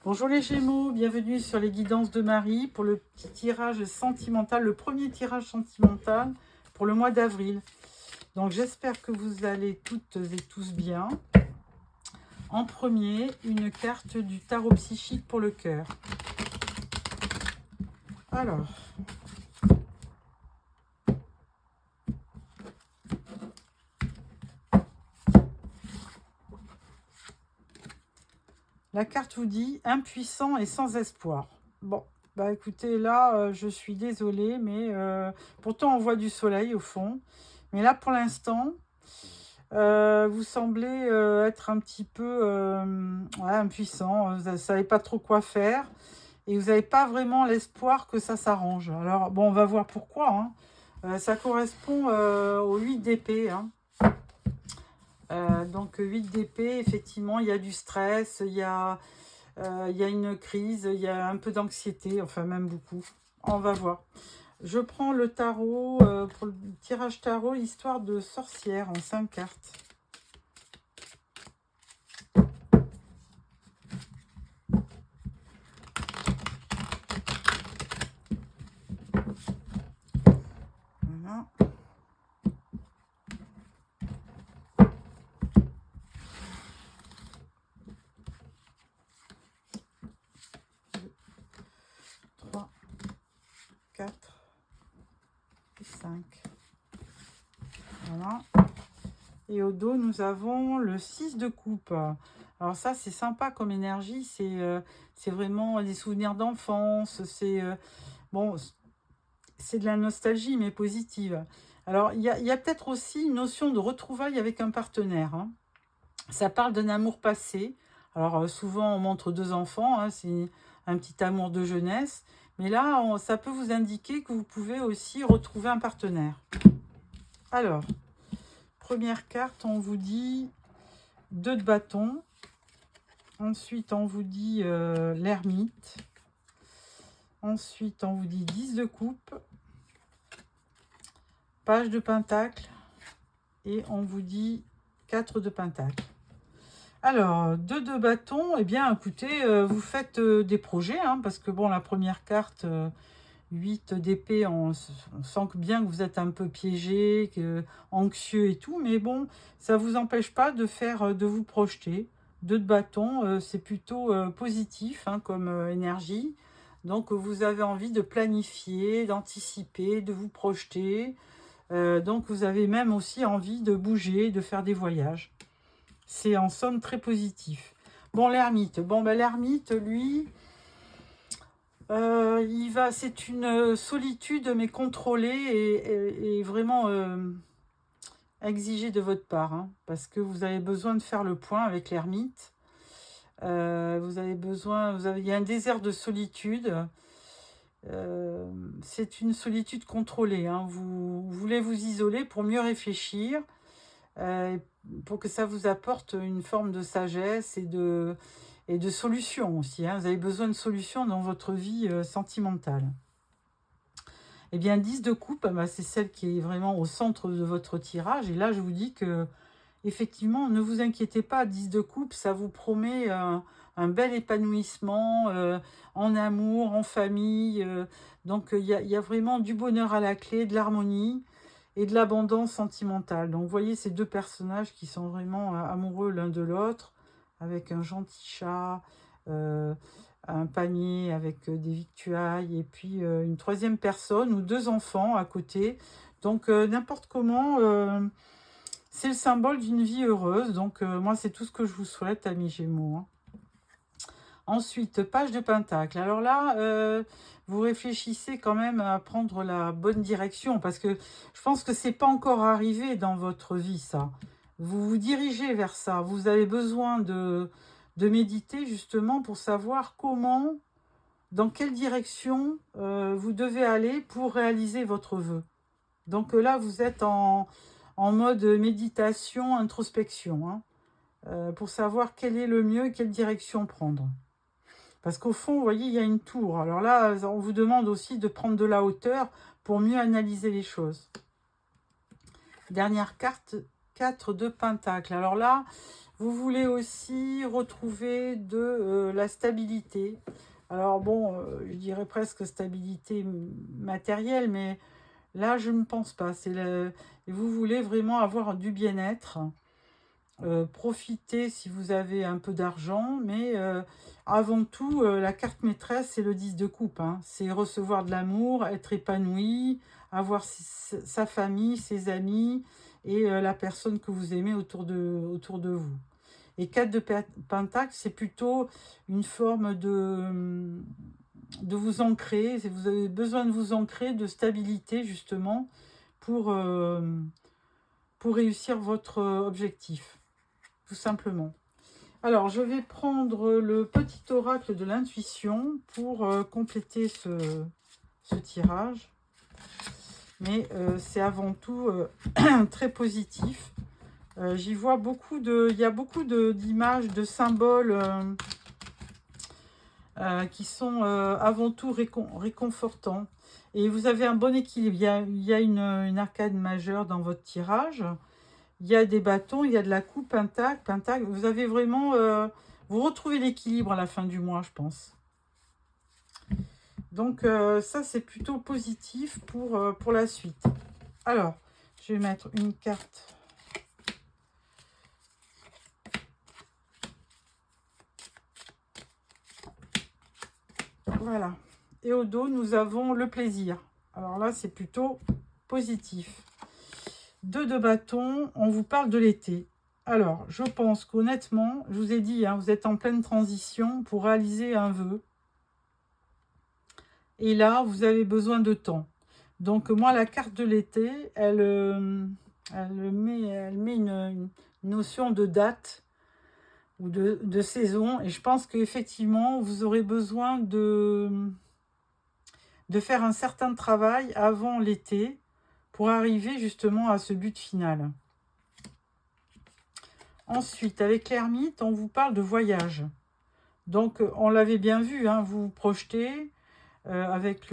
Bonjour les Gémeaux, bienvenue sur les guidances de Marie pour le petit tirage sentimental, le premier tirage sentimental pour le mois d'avril. Donc j'espère que vous allez toutes et tous bien. En premier, une carte du tarot psychique pour le cœur. Alors, la carte vous dit impuissant et sans espoir. Bon, bah écoutez, là, je suis désolée, mais pourtant on voit du soleil au fond. Mais là, pour l'instant, vous semblez être un petit peu ouais, impuissant. Vous ne savez pas trop quoi faire. Et vous n'avez pas vraiment l'espoir que ça s'arrange. Alors, bon, on va voir pourquoi. Hein. Ça correspond au 8 d'épée. Hein. Donc, 8 d'épée, effectivement, il y a du stress, il y a une crise, il y a un peu d'anxiété, enfin même beaucoup. On va voir. Je prends le tarot, pour le tirage tarot, histoire de sorcière en 5 cartes. Voilà. Trois, 4 et 5. Voilà. Et au dos, nous avons le 6 de coupe. Alors ça, c'est sympa comme énergie. C'est vraiment des souvenirs d'enfance. Bon, c'est de la nostalgie, mais positive. Alors, il y a peut-être aussi une notion de retrouvailles avec un partenaire. Hein. Ça parle d'un amour passé. Alors, souvent, on montre 2 enfants. Hein, c'est un petit amour de jeunesse. Mais là, ça peut vous indiquer que vous pouvez aussi retrouver un partenaire. Alors, première carte, on vous dit 2 de bâton. Ensuite, on vous dit l'ermite. Ensuite, on vous dit 10 de coupe. Page de pentacle. Et on vous dit 4 de pentacle. Alors, 2 de bâton, eh bien, écoutez, vous faites des projets. Hein, parce que, bon, la première carte, 8 d'épée, on sent bien que vous êtes un peu piégé, anxieux et tout. Mais bon, ça ne vous empêche pas de vous projeter. 2 de bâton, c'est plutôt positif hein, comme énergie. Donc, vous avez envie de planifier, d'anticiper, de vous projeter. Donc, vous avez même aussi envie de bouger, de faire des voyages. C'est en somme très positif. Bon, l'ermite. Bon, ben, l'ermite, lui, c'est une solitude, mais contrôlée et vraiment exigée de votre part. Hein, parce que vous avez besoin de faire le point avec l'ermite. Il y a un désert de solitude. C'est une solitude contrôlée. Hein. Vous voulez vous isoler pour mieux réfléchir, pour que ça vous apporte une forme de sagesse et de solutions aussi. Hein. Vous avez besoin de solutions dans votre vie sentimentale. Eh bien, 10 de coupe, bah, c'est celle qui est vraiment au centre de votre tirage. Et là, je vous dis que effectivement, ne vous inquiétez pas, 10 de coupe, ça vous promet un bel épanouissement en amour, en famille. Donc, il y a vraiment du bonheur à la clé, de l'harmonie et de l'abondance sentimentale. Donc, vous voyez ces 2 personnages qui sont vraiment amoureux l'un de l'autre, avec un gentil chat, un panier avec des victuailles, et puis une 3e personne ou 2 enfants à côté. Donc, n'importe comment... c'est le symbole d'une vie heureuse, donc moi c'est tout ce que je vous souhaite, amis Gémeaux. Hein. Ensuite, page de pentacle. Alors là, vous réfléchissez quand même à prendre la bonne direction, parce que je pense que c'est pas encore arrivé dans votre vie, ça. Vous vous dirigez vers ça. Vous avez besoin de méditer justement pour savoir comment, dans quelle direction vous devez aller pour réaliser votre vœu. Donc là, vous êtes en mode méditation, introspection, hein, pour savoir quel est le mieux et quelle direction prendre. Parce qu'au fond, vous voyez, il y a une tour. Alors là, on vous demande aussi de prendre de la hauteur pour mieux analyser les choses. Dernière carte, 4 de pentacle. Alors là, Vous voulez aussi retrouver de la stabilité. Alors bon, je dirais presque stabilité matérielle, mais là, je ne pense pas. Vous voulez vraiment avoir du bien-être. Profitez si vous avez un peu d'argent, mais avant tout, la carte maîtresse, c'est le 10 de coupe, hein. C'est recevoir de l'amour, être épanoui, avoir sa famille, ses amis et la personne que vous aimez autour de vous. Et 4 de pentacle, c'est plutôt une forme de vous ancrer. Vous avez besoin de vous ancrer, de stabilité justement, pour, euh, pour réussir votre objectif, tout simplement. Alors, je vais prendre le petit oracle de l'intuition pour compléter ce tirage. Mais c'est avant tout très positif. J'y vois il y a beaucoup d'images, de symboles qui sont avant tout réconfortants. Et vous avez un bon équilibre. Il y a une arcade majeure dans votre tirage. Il y a des bâtons, il y a de la coupe, pentacle. Vous avez vraiment... vous retrouvez l'équilibre à la fin du mois, je pense. Donc ça, c'est plutôt positif pour la suite. Alors, je vais mettre une carte. Voilà. Et au dos, nous avons le plaisir. Alors là, c'est plutôt positif. 2 de bâton, on vous parle de l'été. Alors, je pense qu'honnêtement, je vous ai dit, hein, vous êtes en pleine transition pour réaliser un vœu. Et là, vous avez besoin de temps. Donc, moi, la carte de l'été, elle met une notion de date ou de saison. Et je pense qu'effectivement, vous aurez besoin de faire un certain travail avant l'été pour arriver justement à ce but final. Ensuite, avec l'ermite, on vous parle de voyage. Donc, on l'avait bien vu, hein, vous vous projetez avec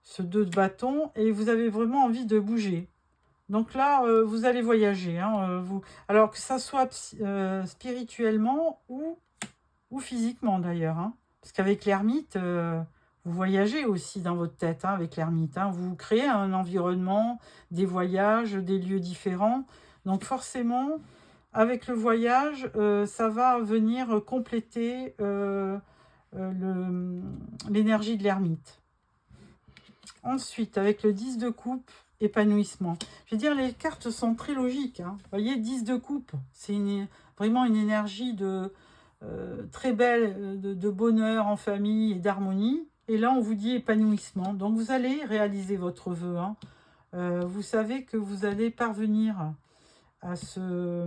ce 2 de bâton et vous avez vraiment envie de bouger. Donc là, vous allez voyager. Hein, alors que ça soit spirituellement ou physiquement d'ailleurs. Hein, parce qu'avec l'ermite, vous voyagez aussi dans votre tête hein, avec l'ermite. Hein, vous créez un environnement, des voyages, des lieux différents. Donc forcément, avec le voyage, ça va venir compléter l'énergie de l'ermite. Ensuite, avec le 10 de coupe, épanouissement. Je veux dire, les cartes sont très logiques. Hein. Vous voyez, 10 de coupe, c'est vraiment une énergie très belle, de bonheur en famille et d'harmonie. Et là, on vous dit épanouissement. Donc, vous allez réaliser votre vœu. Hein. Vous savez que vous allez parvenir à ce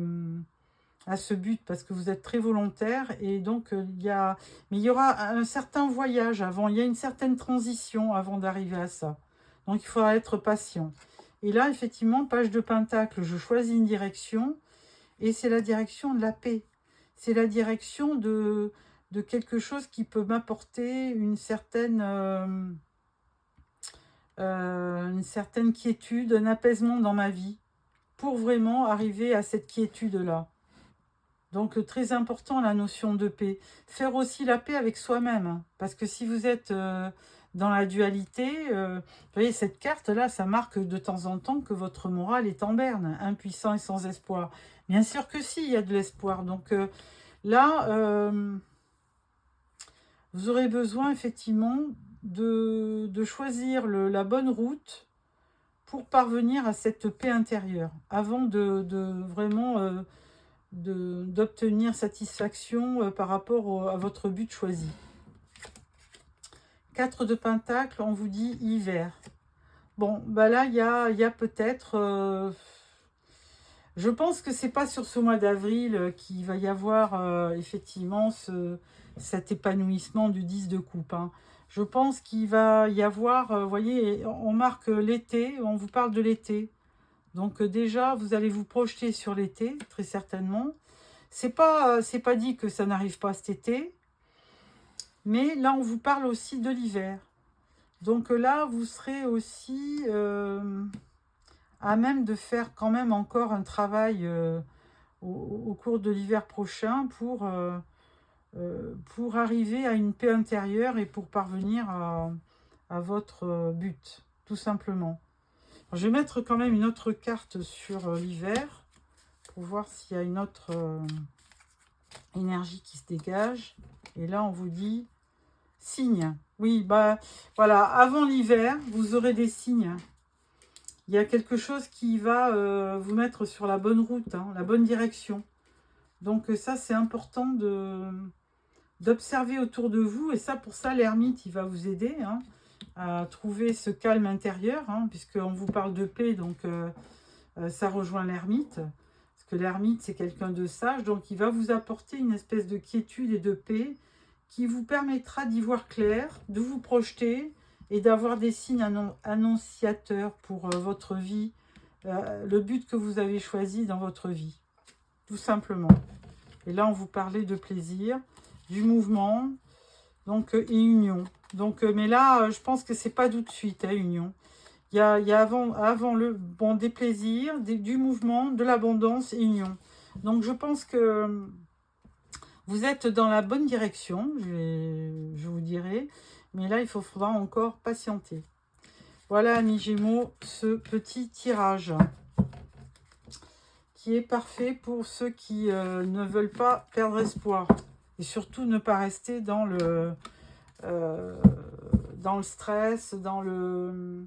but parce que vous êtes très volontaire et donc mais il y aura un certain voyage avant, il y a une certaine transition avant d'arriver à ça. Donc il faudra être patient. Et là, effectivement, page de pentacle, je choisis une direction et c'est la direction de la paix. C'est la direction de quelque chose qui peut m'apporter une certaine quiétude, un apaisement dans ma vie pour vraiment arriver à cette quiétude-là. Donc, très important, la notion de paix. Faire aussi la paix avec soi-même. Hein, parce que si vous êtes dans la dualité, vous voyez, cette carte-là, ça marque de temps en temps que votre morale est en berne, impuissant et sans espoir. Bien sûr que si, il y a de l'espoir. Donc là, vous aurez besoin effectivement de choisir la bonne route pour parvenir à cette paix intérieure, avant de vraiment... d'obtenir satisfaction par rapport à votre but choisi. 4 de pentacle, on vous dit hiver. Bon, bah là, il y a peut-être... je pense que c'est pas sur ce mois d'avril qu'il va y avoir effectivement cet épanouissement du 10 de coupe. Hein. Je pense qu'il va y avoir... vous voyez, on marque l'été, on vous parle de l'été. Donc déjà, vous allez vous projeter sur l'été, très certainement. C'est pas dit que ça n'arrive pas cet été, mais là, on vous parle aussi de l'hiver. Donc là, vous serez aussi à même de faire quand même encore un travail au cours de l'hiver prochain pour arriver à une paix intérieure et pour parvenir à votre but, tout simplement. Alors, je vais mettre quand même une autre carte sur l'hiver pour voir s'il y a une autre énergie qui se dégage. Et là, on vous dit signes. Oui, bah voilà, avant l'hiver, vous aurez des signes. Il y a quelque chose qui va vous mettre sur la bonne route, hein, la bonne direction. Donc ça, c'est important d'observer autour de vous. Et ça, pour ça, l'ermite, il va vous aider hein, à trouver ce calme intérieur, hein, puisqu'on vous parle de paix, donc ça rejoint l'ermite. Parce que l'ermite, c'est quelqu'un de sage, donc il va vous apporter une espèce de quiétude et de paix qui vous permettra d'y voir clair, de vous projeter et d'avoir des signes annonciateurs pour votre vie, le but que vous avez choisi dans votre vie, tout simplement. Et là, on vous parlait de plaisir, du mouvement, donc et union. Donc, mais là, je pense que c'est pas tout de suite, hein, union. Il y a avant le bon des plaisirs, du mouvement, de l'abondance et union. Donc, je pense que vous êtes dans la bonne direction, je vous dirai. Mais là, il faudra encore patienter. Voilà, amis Gémeaux, ce petit tirage qui est parfait pour ceux qui ne veulent pas perdre espoir. Et surtout, ne pas rester dans le stress, dans le...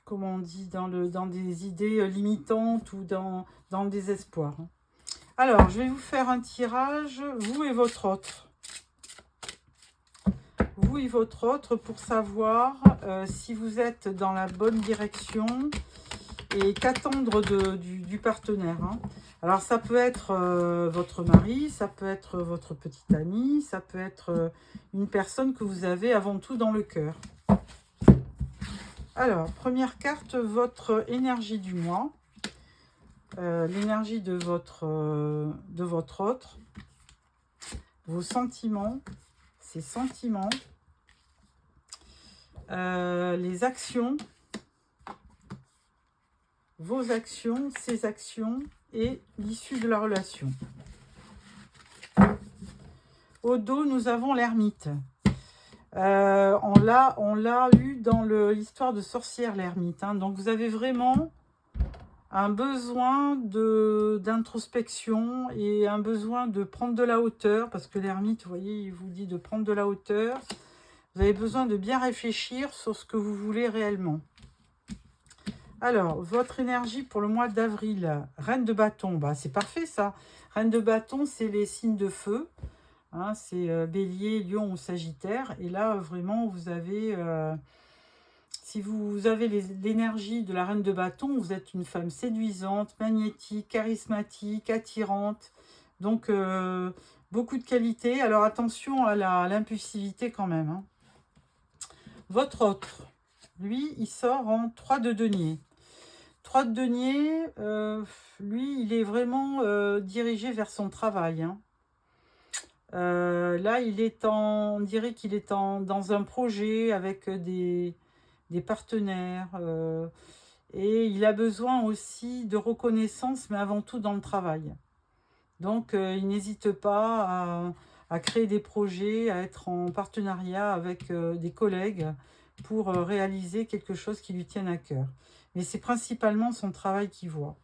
Comment on dit, dans des idées limitantes ou dans le désespoir. Alors, je vais vous faire un tirage, vous et votre autre. Vous et votre autre pour savoir si vous êtes dans la bonne direction et qu'attendre du partenaire. Hein. Alors, ça peut être votre mari, ça peut être votre petite amie, ça peut être une personne que vous avez avant tout dans le cœur. Alors, première carte, votre énergie du mois. L'énergie de votre autre. Vos sentiments, ses sentiments. Les actions, vos actions, ses actions et l'issue de la relation. Au dos, nous avons l'ermite. On l'a eu dans l'histoire de sorcière, l'ermite. Hein. Donc, vous avez vraiment un besoin d'introspection et un besoin de prendre de la hauteur, parce que l'ermite, vous voyez, il vous dit de prendre de la hauteur. Vous avez besoin de bien réfléchir sur ce que vous voulez réellement. Alors, votre énergie pour le mois d'avril, Reine de bâton, bah, c'est parfait ça. Reine de bâton, c'est les signes de feu. Hein, c'est Bélier, Lion ou Sagittaire. Et là, vraiment, vous avez... si vous avez l'énergie de la Reine de bâton, vous êtes une femme séduisante, magnétique, charismatique, attirante. Donc, beaucoup de qualités. Alors, attention à l'impulsivité quand même. Hein. Votre autre, lui, il sort en 3 de denier. 3 de denier, lui, il est vraiment dirigé vers son travail. Hein. Là, on dirait qu'il est dans un projet avec des partenaires. Et il a besoin aussi de reconnaissance, mais avant tout dans le travail. Donc, il n'hésite pas à créer des projets, à être en partenariat avec des collègues pour réaliser quelque chose qui lui tienne à cœur. Mais c'est principalement son travail qu'il voit.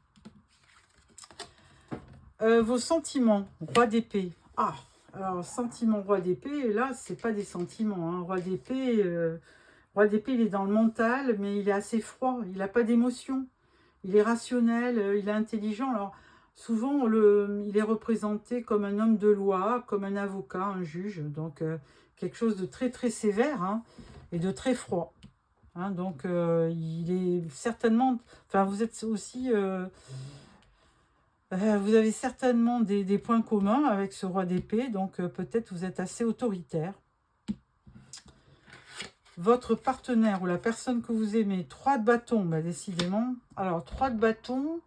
Vos sentiments, roi d'épée. Ah, alors sentiment roi d'épée, là, c'est pas des sentiments. Hein. Roi d'épée, il est dans le mental, mais il est assez froid. Il n'a pas d'émotion. Il est rationnel, il est intelligent. Alors, souvent, il est représenté comme un homme de loi, comme un avocat, un juge. Donc, quelque chose de très, très sévère hein, et de très froid. Hein, donc, il est certainement... Enfin, vous êtes aussi... vous avez certainement des points communs avec ce roi d'épée. Donc, peut-être vous êtes assez autoritaire. Votre partenaire ou la personne que vous aimez, 3 de bâton, bah décidément. Alors, 3 de bâton,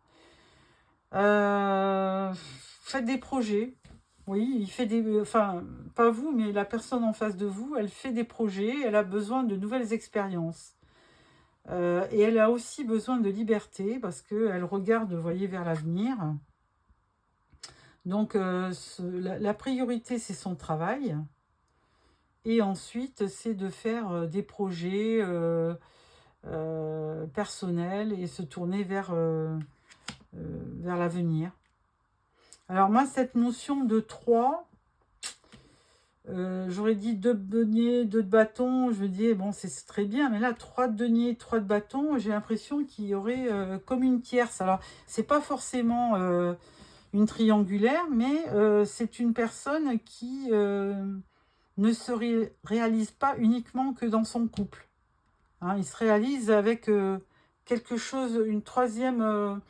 faites des projets. Oui, il fait des... Enfin, pas vous, mais la personne en face de vous, elle fait des projets, elle a besoin de nouvelles expériences. Et elle a aussi besoin de liberté, parce qu'elle regarde, vous voyez, vers l'avenir. Donc, la priorité, c'est son travail. Et ensuite, c'est de faire des projets personnels et se tourner vers l'avenir. Alors moi, cette notion de 3, j'aurais dit 2 de deniers, 2 de bâton, je me dis, bon, c'est très bien, mais là, 3 de deniers, 3 de bâton, j'ai l'impression qu'il y aurait comme une tierce. Alors, c'est pas forcément une triangulaire, mais c'est une personne qui ne se réalise pas uniquement que dans son couple. Hein, il se réalise avec quelque chose, une troisième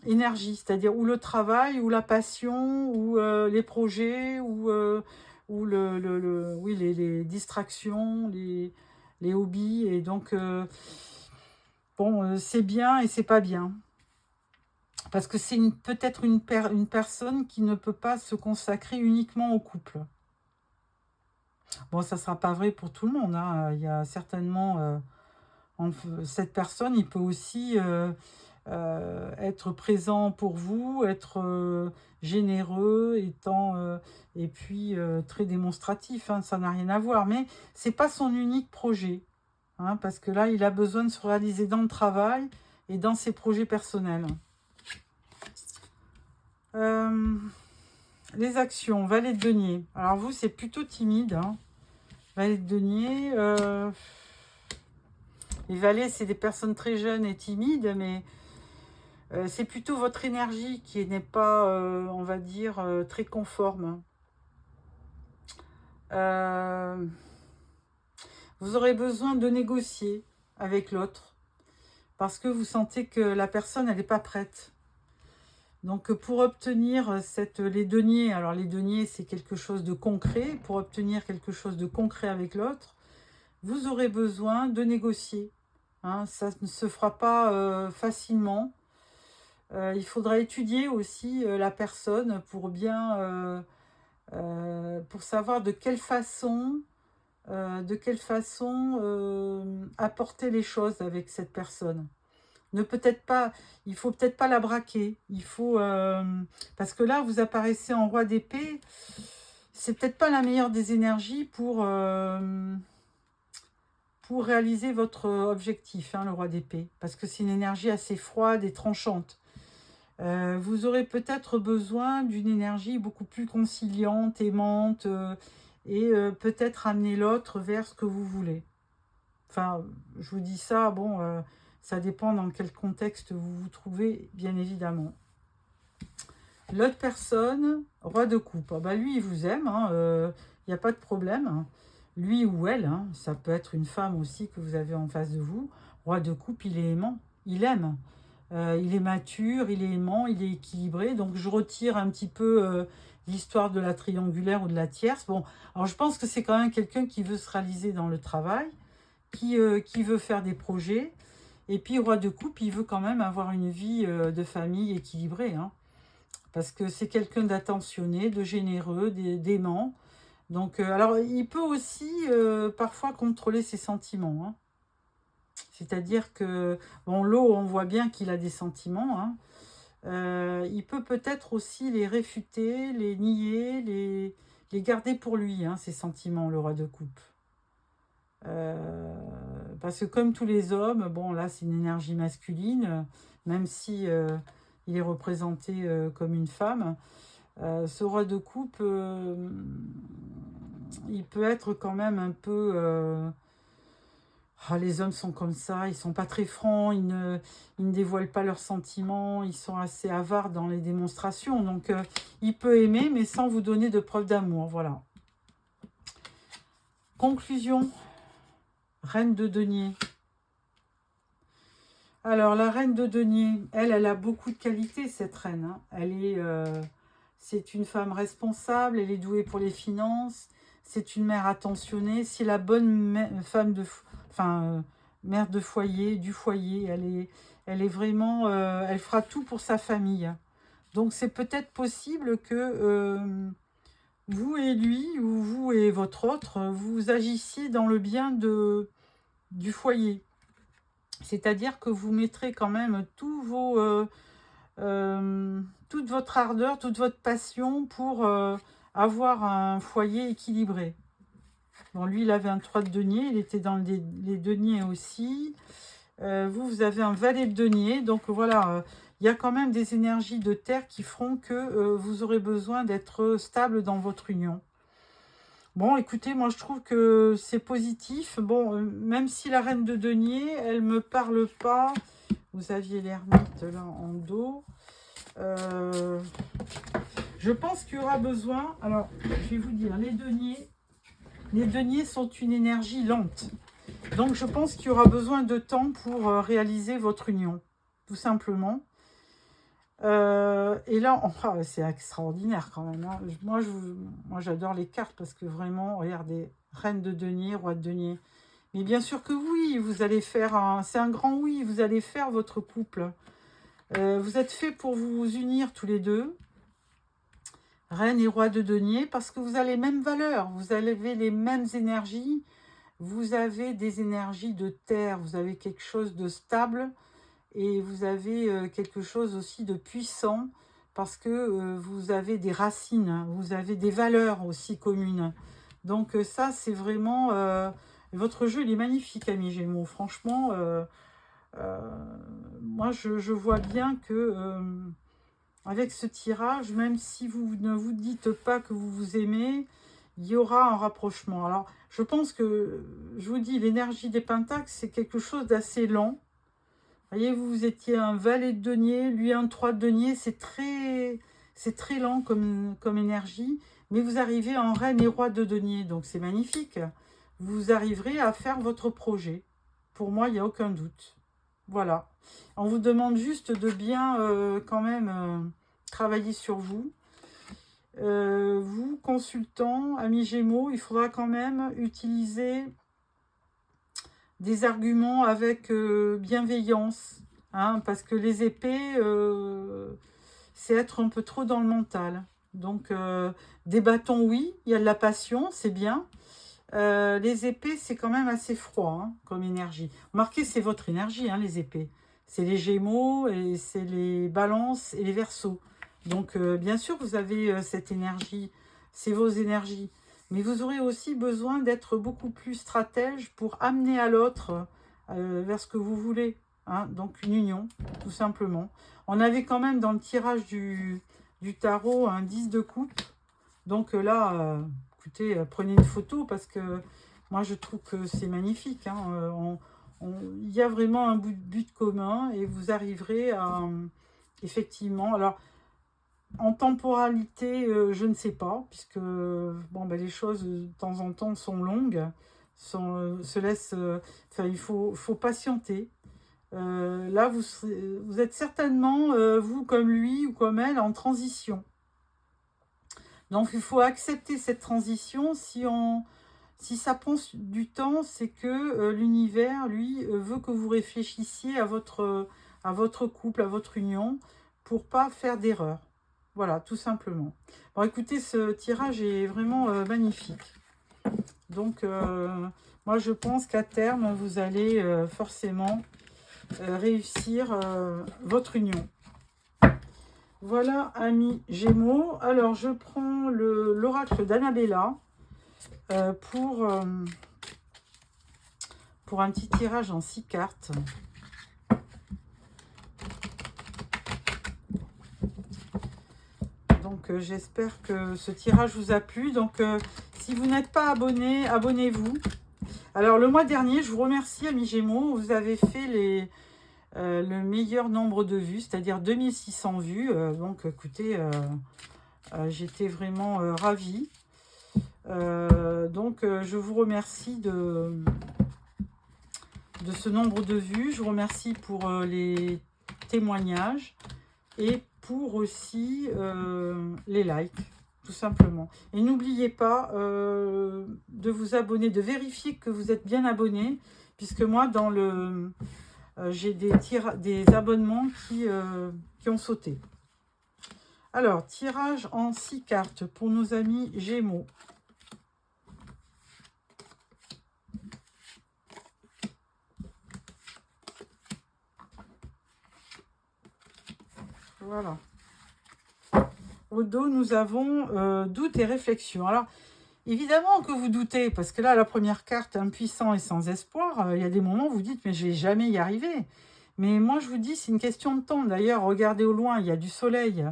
énergie, c'est-à-dire ou le travail, ou la passion, ou les projets, ou oui, les distractions, les hobbies. Et donc, bon, c'est bien et c'est pas bien. Parce que c'est peut-être une personne qui ne peut pas se consacrer uniquement au couple. Bon, ça ne sera pas vrai pour tout le monde, hein. Il y a certainement, cette personne, il peut aussi être présent pour vous, être généreux, et puis très démonstratif, hein, ça n'a rien à voir. Mais c'est pas son unique projet, hein, parce que là, il a besoin de se réaliser dans le travail et dans ses projets personnels. Les actions, valet de denier. Alors vous, c'est plutôt timide, hein. Valet de denier. Les valets, c'est des personnes très jeunes et timides, mais c'est plutôt votre énergie qui n'est pas, on va dire, très conforme. Vous aurez besoin de négocier avec l'autre parce que vous sentez que la personne, elle n'est pas prête. Donc, pour obtenir les deniers, alors les deniers, c'est quelque chose de concret. Pour obtenir quelque chose de concret avec l'autre, vous aurez besoin de négocier. Hein, ça ne se fera pas facilement. Il faudra étudier aussi la personne pour bien, pour savoir de quelle façon apporter les choses avec cette personne. Il faut peut-être pas la braquer. Parce que là, vous apparaissez en roi d'épée. C'est peut-être pas la meilleure des énergies pour réaliser votre objectif, hein, le roi d'épée. Parce que c'est une énergie assez froide et tranchante. Vous aurez peut-être besoin d'une énergie beaucoup plus conciliante, aimante, et peut-être amener l'autre vers ce que vous voulez. Enfin, je vous dis ça, bon, ça dépend dans quel contexte vous vous trouvez, bien évidemment. L'autre personne, roi de coupe, ah bah lui, il vous aime, il n'y a pas de problème. Hein. Lui ou elle, hein, ça peut être une femme aussi que vous avez en face de vous. Roi de coupe, il est aimant, il aime. Il est mature, il est aimant, il est équilibré. Donc, je retire un petit peu l'histoire de la triangulaire ou de la tierce. Bon, alors je pense que c'est quand même quelqu'un qui veut se réaliser dans le travail, qui veut faire des projets. Et puis, roi de coupe, il veut quand même avoir une vie de famille équilibrée. Hein, parce que c'est quelqu'un d'attentionné, de généreux, d'aimant. Donc, alors, il peut aussi parfois contrôler ses sentiments. Hein. C'est-à-dire que, bon, l'eau, on voit bien qu'il a des sentiments. Hein. Il peut peut-être aussi les réfuter, les nier, les garder pour lui, hein, ces sentiments, le roi de coupe. Parce que comme tous les hommes, bon, là, c'est une énergie masculine, même si il est représenté comme une femme. Ce roi de coupe, il peut être quand même un peu... les hommes sont comme ça, ils sont pas très francs, ils ne dévoilent pas leurs sentiments, ils sont assez avares dans les démonstrations. Donc, il peut aimer, mais sans vous donner de preuves d'amour. Voilà. Conclusion. Reine de denier. Alors, la reine de denier, elle a beaucoup de qualités, cette reine. Hein. C'est une femme responsable, elle est douée pour les finances, c'est une mère attentionnée, c'est la bonne femme mère de foyer, du foyer. Elle est vraiment, elle fera tout pour sa famille. Donc c'est peut-être possible que vous et lui, ou vous et votre autre, vous agissiez dans le bien du foyer. C'est-à-dire que vous mettrez quand même tous toute votre ardeur, toute votre passion pour avoir un foyer équilibré. Bon, lui, il avait un 3 de denier, il était dans les deniers aussi. Vous avez un valet de denier, donc voilà, il y a quand même des énergies de terre qui feront que vous aurez besoin d'être stable dans votre union. Bon, écoutez, moi je trouve que c'est positif. Bon, même si la reine de denier, elle me parle pas. Vous aviez l'ermite là en dos. Je pense qu'il y aura besoin. Alors, je vais vous dire, les deniers sont une énergie lente. Donc, je pense qu'il y aura besoin de temps pour réaliser votre union, tout simplement. Et là, enfin, c'est extraordinaire quand même. Hein. Moi, j'adore les cartes parce que vraiment, regardez, reine de denier, roi de denier. Mais bien sûr que oui, vous allez faire c'est un grand oui, vous allez faire votre couple. Vous êtes fait pour vous unir tous les deux, reine et roi de denier, parce que vous avez les mêmes valeurs, vous avez les mêmes énergies, vous avez des énergies de terre, vous avez quelque chose de stable et vous avez quelque chose aussi de puissant parce que vous avez des racines, vous avez des valeurs aussi communes. Donc ça, c'est vraiment... votre jeu, il est magnifique, amis Gémeaux. Franchement, moi, je vois bien que avec ce tirage, même si vous ne vous dites pas que vous vous aimez, il y aura un rapprochement. Alors, je pense que, je vous dis, l'énergie des pentacles, c'est quelque chose d'assez lent. Vous voyez, vous étiez un valet de denier, lui un 3 de denier, c'est très lent comme énergie, mais vous arrivez en reine et roi de denier, donc c'est magnifique. Vous arriverez à faire votre projet. Pour moi, il n'y a aucun doute. Voilà. On vous demande juste de bien quand même travailler sur vous. Vous, consultant, amis Gémeaux, il faudra quand même utiliser des arguments avec bienveillance. Hein, parce que les épées, c'est être un peu trop dans le mental. Donc, des bâtons, oui, il y a de la passion, c'est bien. Les épées, c'est quand même assez froid hein, comme énergie. Remarquez, c'est votre énergie, hein, les épées. C'est les Gémeaux, et c'est les Balances et les Verseaux. Donc, bien sûr, vous avez cette énergie. C'est vos énergies. Mais vous aurez aussi besoin d'être beaucoup plus stratège pour amener à l'autre vers ce que vous voulez. Hein, donc, une union, tout simplement. On avait quand même dans le tirage du tarot un 10 de coupe. Donc là... écoutez, prenez une photo parce que moi je trouve que c'est magnifique. Hein. Il y a vraiment un but commun et vous arriverez à effectivement. Alors en temporalité, je ne sais pas, puisque bon, ben, les choses de temps en temps sont longues, se laissent. Enfin, il faut patienter. Là, vous êtes certainement, vous comme lui ou comme elle, en transition. Donc, il faut accepter cette transition. Si ça prend du temps, c'est que l'univers, lui, veut que vous réfléchissiez à votre couple, à votre union, pour pas faire d'erreur. Voilà, tout simplement. Bon, écoutez, ce tirage est vraiment magnifique. Donc, moi, je pense qu'à terme, vous allez forcément réussir votre union. Voilà, amis Gémeaux. Alors, je prends l'oracle d'Annabella pour un petit tirage en 6 cartes. Donc, j'espère que ce tirage vous a plu. Donc, si vous n'êtes pas abonné, abonnez-vous. Alors, le mois dernier, je vous remercie, amis Gémeaux. Vous avez fait le meilleur nombre de vues, c'est-à-dire 2600 vues. Donc, écoutez, j'étais vraiment ravie. Donc, je vous remercie de ce nombre de vues. Je vous remercie pour les témoignages et pour aussi les likes, tout simplement. Et n'oubliez pas de vous abonner, de vérifier que vous êtes bien abonné, puisque moi, dans j'ai des abonnements qui ont sauté. Alors, tirage en 6 cartes pour nos amis Gémeaux. Voilà. Au dos, nous avons doute et réflexion. Alors, évidemment que vous doutez, parce que là, la première carte, impuissant et sans espoir, il y a des moments où vous dites, mais je vais jamais y arriver. Mais moi, je vous dis, c'est une question de temps. D'ailleurs, regardez au loin, il y a du soleil.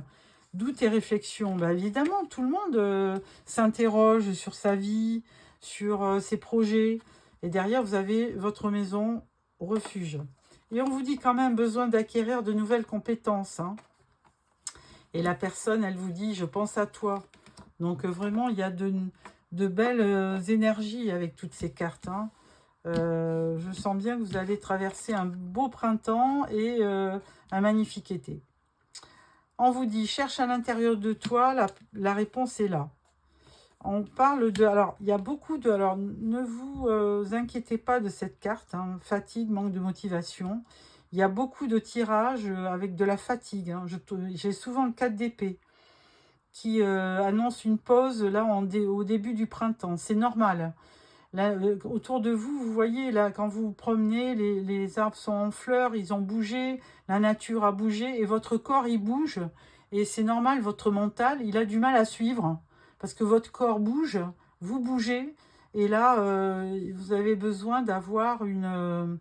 Doute et réflexion. Bah, évidemment, tout le monde s'interroge sur sa vie, sur ses projets. Et derrière, vous avez votre maison refuge. Et on vous dit quand même besoin d'acquérir de nouvelles compétences. Hein. Et la personne, elle vous dit, je pense à toi. Donc vraiment, il y a de belles énergies avec toutes ces cartes. Hein. Je sens bien que vous allez traverser un beau printemps et un magnifique été. On vous dit, cherche à l'intérieur de toi, la réponse est là. On parle de... Alors, il y a beaucoup de... Alors, ne vous inquiétez pas de cette carte. Hein, fatigue, manque de motivation. Il y a beaucoup de tirages avec de la fatigue. Hein. J'ai souvent le 4 d'épée qui annonce une pause là au début du printemps. C'est normal. Là, autour de vous, vous voyez, là, quand vous vous promenez, les arbres sont en fleurs, ils ont bougé, la nature a bougé, et votre corps, il bouge. Et c'est normal, votre mental, il a du mal à suivre, parce que votre corps bouge, vous bougez, et là, vous avez besoin d'avoir une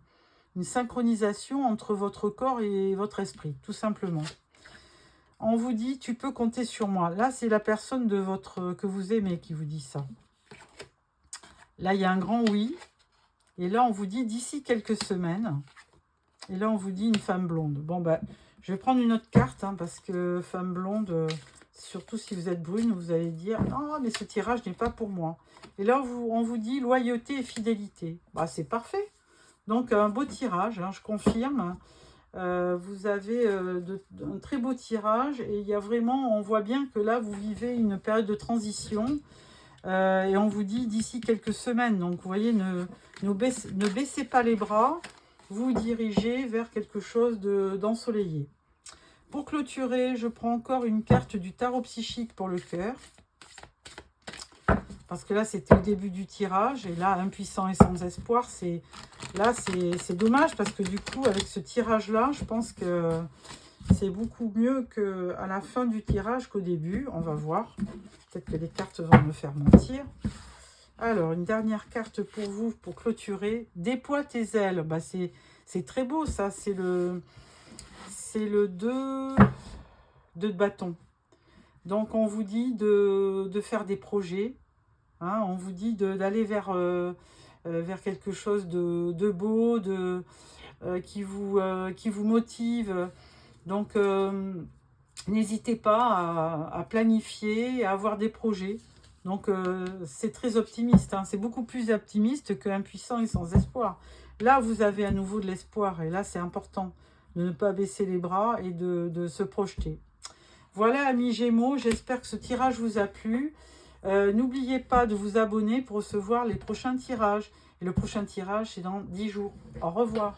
synchronisation entre votre corps et votre esprit, tout simplement. On vous dit, tu peux compter sur moi. Là, c'est la personne que vous aimez qui vous dit ça. Là, il y a un grand oui. Et là, on vous dit d'ici quelques semaines. Et là, on vous dit une femme blonde. Bon, bah, je vais prendre une autre carte, hein, parce que femme blonde, surtout si vous êtes brune, vous allez dire, non, mais ce tirage n'est pas pour moi. Et là, on vous dit loyauté et fidélité. Bah, c'est parfait. Donc, un beau tirage, hein, je confirme. Vous avez un très beau tirage. Et il y a vraiment, on voit bien que là, vous vivez une période de transition. Et on vous dit d'ici quelques semaines. Donc, vous voyez, ne baissez pas les bras. Vous dirigez vers quelque chose d'ensoleillé. Pour clôturer, je prends encore une carte du tarot psychique pour le cœur. Parce que là, c'était le début du tirage. Et là, impuissant et sans espoir, c'est dommage. Parce que du coup, avec ce tirage-là, je pense que c'est beaucoup mieux qu'à la fin du tirage qu'au début. On va voir. Peut-être que les cartes vont me faire mentir. Alors, une dernière carte pour vous, pour clôturer. Déploie tes ailes. Bah, c'est très beau, ça. C'est le 2 de bâton. Donc, on vous dit de faire des projets. Hein, on vous dit d'aller vers quelque chose de beau, qui vous motive. Donc, n'hésitez pas à planifier, à avoir des projets. Donc, c'est très optimiste. Hein. C'est beaucoup plus optimiste qu'impuissant et sans espoir. Là, vous avez à nouveau de l'espoir. Et là, c'est important de ne pas baisser les bras et de se projeter. Voilà, amis Gémeaux. J'espère que ce tirage vous a plu. N'oubliez pas de vous abonner pour recevoir les prochains tirages. Et le prochain tirage, c'est dans 10 jours. Au revoir.